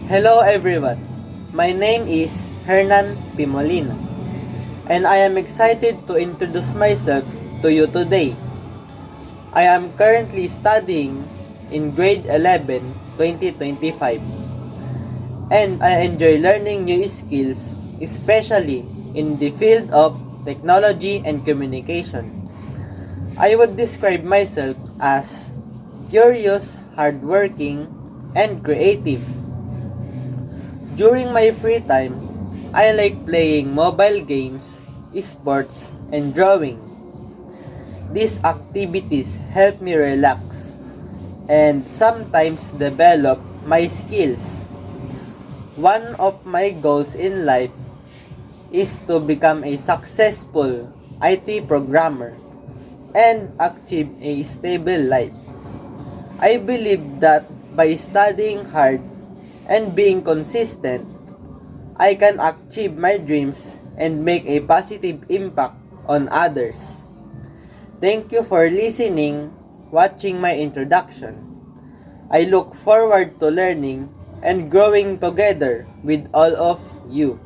Hello everyone. My name is Hernan Pimolina and I am excited to introduce myself to you today. I am currently studying in grade 11, 2025 and I enjoy learning new skills, especially in the field of technology and communication. I would describe myself as curious, hardworking, and creative. During my free time, I like playing mobile games, sports, and drawing. These activities help me relax and sometimes develop my skills. One of my goals in life is to become a successful IT programmer and achieve a stable life. I believe that by studying hard and being consistent, I can achieve my dreams and make a positive impact on others. Thank you for listening, watching my introduction. I look forward to learning and growing together with all of you.